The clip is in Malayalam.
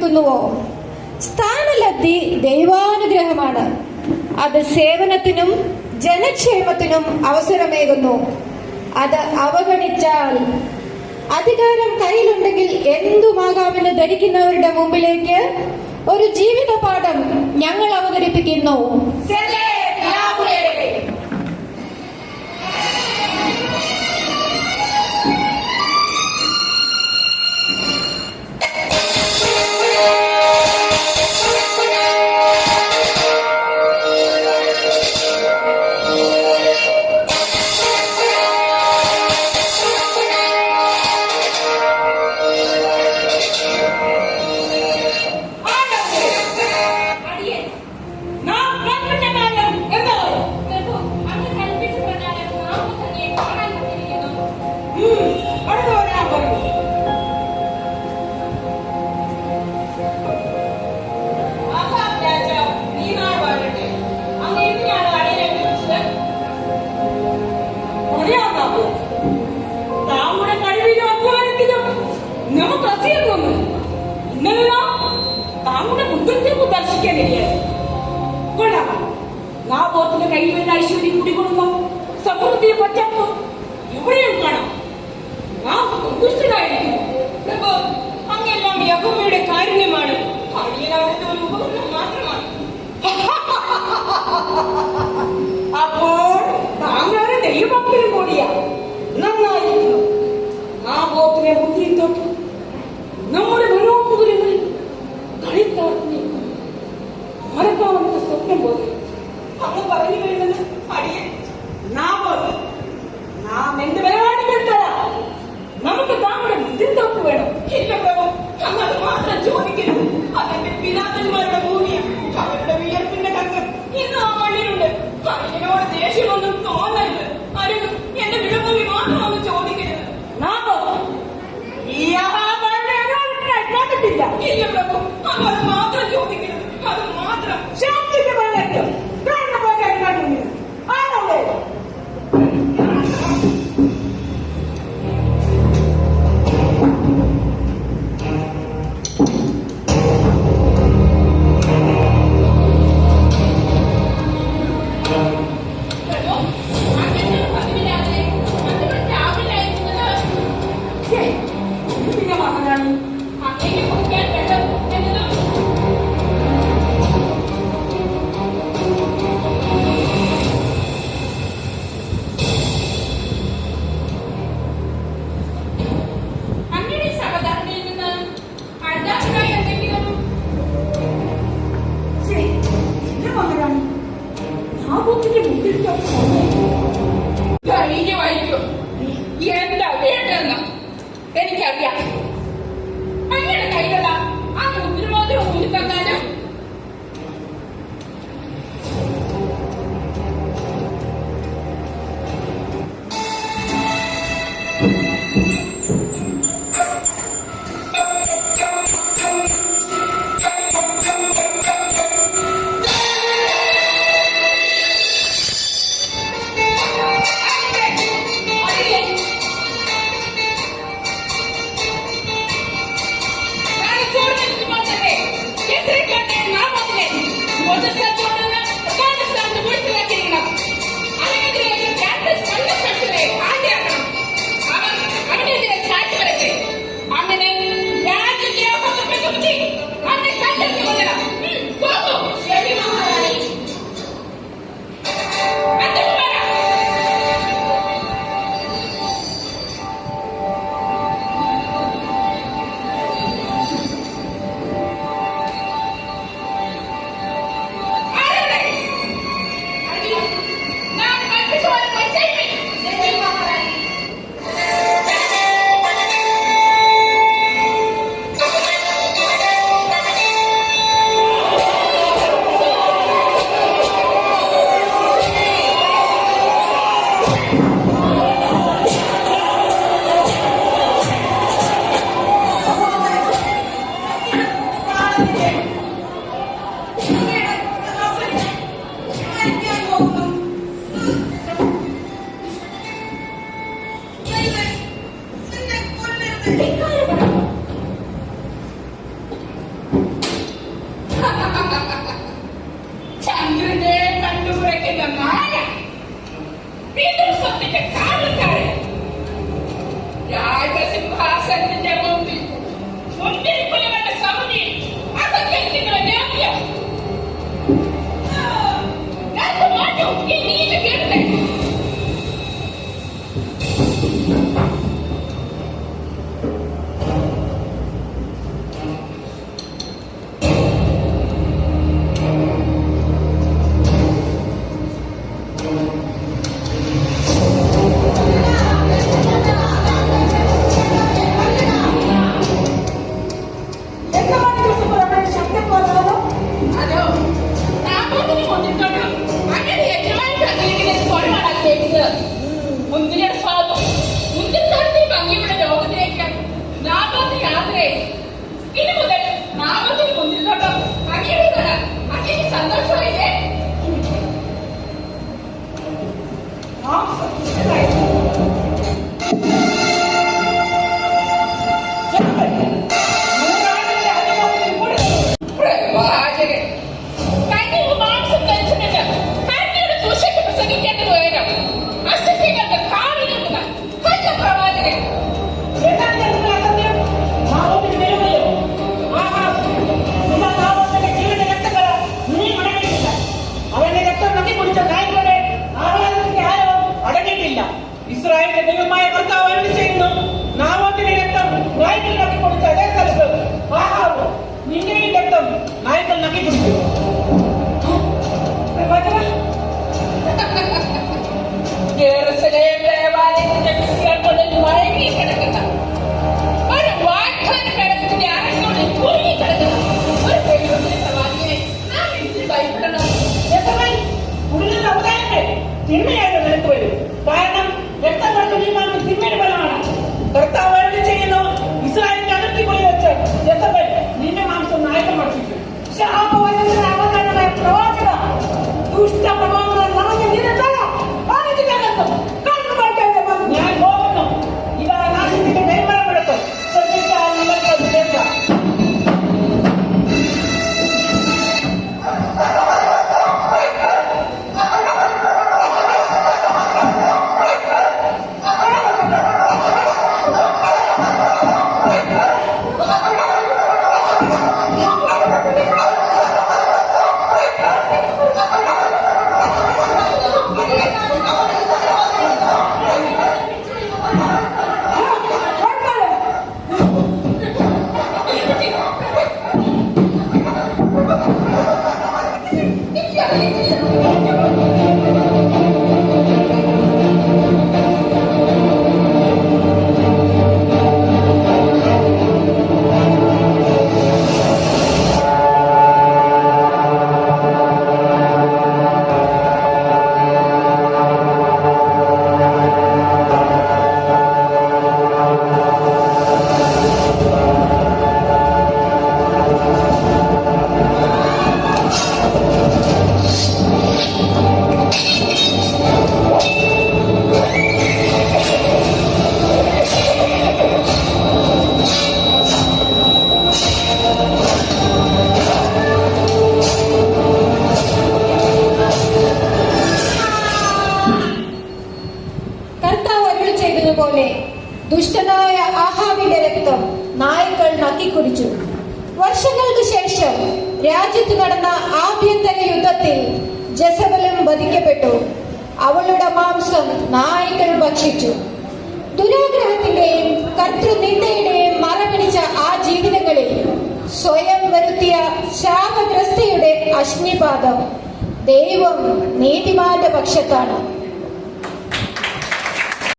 നിൽക്കുന്നുവോ? സ്ഥാനലബ്ധി ദൈവാനുഗ്രഹമാണ്. അത് സേവനത്തിനും ജനക്ഷേമത്തിനും അവസരമേകുന്നു. അത് അവഗണിച്ചാൽ അധികാരം കയ്യിലുണ്ടെങ്കിൽ എന്തുമാകാമെന്ന് ധരിക്കുന്നവരുടെ മുമ്പിലേക്ക് ഒരു ജീവിത പാഠം ഞങ്ങൾ അവതരിപ്പിക്കുന്നു. ഐശ്വര്യം കുടികൊള്ളുന്ന സമൃദ്ധിയെ പച്ചപ്പ് എവിടെയും കാണാം. നാം സന്തുഷ്ടരായിരിക്കുന്നു. അങ്ങെല്ലാം യഹോവയുടെ കാരുണ്യമാണ്. അടിയനവിടുത്തെ ഒരു ഉപകരണം മാത്രമാണ്. അപ്പോൾ താങ്കളുടെ ദൈവഭക്തനും കൂടിയാ. നന്നായിരിക്കുന്നു. ആ ബോധനെ ബുദ്ധിയിൽ തൊട്ട് നമ്മുടെ മനോമുകുരങ്ങളിൽ കളിത്താർത്തി മറക്കാവുന്ന സ്വപ്നം പോലെ അങ്ങ് പറഞ്ഞു വരുന്നത് അടിയൻ നാം എന്ത് പരിപാടിപ്പെടുത്തല. നമുക്ക് താങ്കളുടെ മുദ്രത്തോപ്പ് വേണം. ഇല്ല പ്രഭു, അങ്ങ് അത് മാത്രം ചോദിക്കരുത്. അതെന്റെ പിതാക്കന്മാരുടെ ഭൂമിയാണ്. അവരുടെ വിയർപ്പിന്റെ കർമ്മം ഇന്ന് ആ മണ്ണിലുണ്ട്. അതിനോട് ദേഷ്യമൊന്നും തോന്നരുത്. അരുത്, എന്റെ വിളഭൂമി മാത്രം ഒന്ന് ചോദിക്കരുത്. ഈ കേട്ടിട്ടില്ല. ഇല്ല പ്രഭു, അങ്ങ് അത് മാത്രം ചോദിക്കരുത്. അത് മാത്രം ശാന്തിക്ക് പറയാം. എന്താ വേണ്ടെന്ന് എനിക്കറിയാം. അങ്ങനെ കൈകള ആ മുദ്രമോതിരം ഊരി തന്നാലും എന്ന നായ പിതൃസ്വത്തിന്റെ കാരണക്കാരൻ രാജസിംഹാസനത്തിന്റെ മുന്തിരിപ്പുലകളുടെ സമിതി അസംഘടിക്കുന്ന രാജ്യം മാറ്റൂ ഈ നീതി കേട്ടെ. മുന്തിരിയുടെ സ്വാദം മുന്തിരിത്തോട്ടത്തിൽ ഭംഗിയുടെ ലോകത്തിലേക്ക് നാഗോത്തിൽ യാത്രയായി. ഇനി മുതൽ നാഗോത്തിൽ മുന്തിരിത്തോട്ടം ഭംഗിയുടേതാണ്. അങ്ങനെ സന്തോഷമായില്ലേ? പ്രവാചകൻ കന്യക മാംസം കഴിച്ചിട്ടുണ്ട്. കന്യയുടെ സുശേഷം പ്രസംഗിക്കേണ്ടത് വേണം. അസത്യങ്ങളുടെ കാണിലുള്ള കന്യ പ്രവാചകൻ അവന്റെ രക്തം നദി കുടിച്ച നായ്ക്കളുടെ ആരാധനയ്ക്ക് ആരോ അടങ്ങിയിട്ടില്ല. ഇസ്രായേലിന്റെ ദൈവമായ കർത്താവ് അരുളി ചെയ്യുന്നു, നാബോത്തിന്റെ രക്തം നായ്ക്കൾ നക്കി കുടിച്ച അതേ സ്ഥലത്ത് ആഹാവോ നിന്റെയും രക്തം നായ്ക്കൾ നക്കി കുടിച്ചു. യെരൂശലേം ദേവാലയത്തിന്റെ വിസ്തൃതിയിൽ മയങ്ങി കിടക്കുന്ന ഒരു വാഗ്ദാന കിടക്കിന്റെ അരങ്ങോട് കുരുങ്ങി കിടക്കുന്ന ഒരു ദൈവത്തിന്റെ സവാരിയെ നാം എന്തിന് ഭയപ്പെടണം? ഉള്ളിലുള്ള അവതാരങ്ങൾ തിന്മയായിട്ട് നിനക്ക് വരും. കാരണം രക്തം കൊണ്ട് നീങ്ങാൻ തിന്മയുടെ ഫലമാണ്. കർത്താവ് അരുളി ചെയ്യുന്നു, ഇസ്രായേലിന്റെ അതിർത്തി പോയി വെച്ച് ജസബേൽ നിന്റെ മാംസം നായ്ക്കൾ ഭക്ഷിക്കും. അവതാരമായ പ്രവാചക ദുഷ്ട പ്രഭാവങ്ങൾ നിറഞ്ഞ നിന്റെ തല ഞാൻ പോകുന്നു. ഇതാ നാശത്തിന്റെ നെയ്മറമെടുക്കും. ശ്രദ്ധിച്ചാൽ നിങ്ങൾക്ക് അത് കേൾക്കാം. പോലെ ദുഷ്ടനായ ആഹാബിന്റെ രക്തം നായ്ക്കൾ നക്കിക്കുടിച്ചു. വർഷങ്ങൾക്ക് ശേഷം രാജ്യത്ത് നടന്ന ആഭ്യന്തര യുദ്ധത്തിൽ ജസബലും വധിക്കപ്പെട്ടു. അവളുടെ മാംസം നായ്ക്കൾ ഭക്ഷിച്ചു. ദുരാഗ്രഹത്തിന്റെയും കർത്തൃനിന്ദയുടെയും മറപിടിച്ച ആ ജീവിതങ്ങളിൽ സ്വയം വരുത്തിയ ശാപഗ്രസ്തയുടെ അശ്നിപാതം. ദൈവം നീതിമാന്റെ പക്ഷത്താണ്.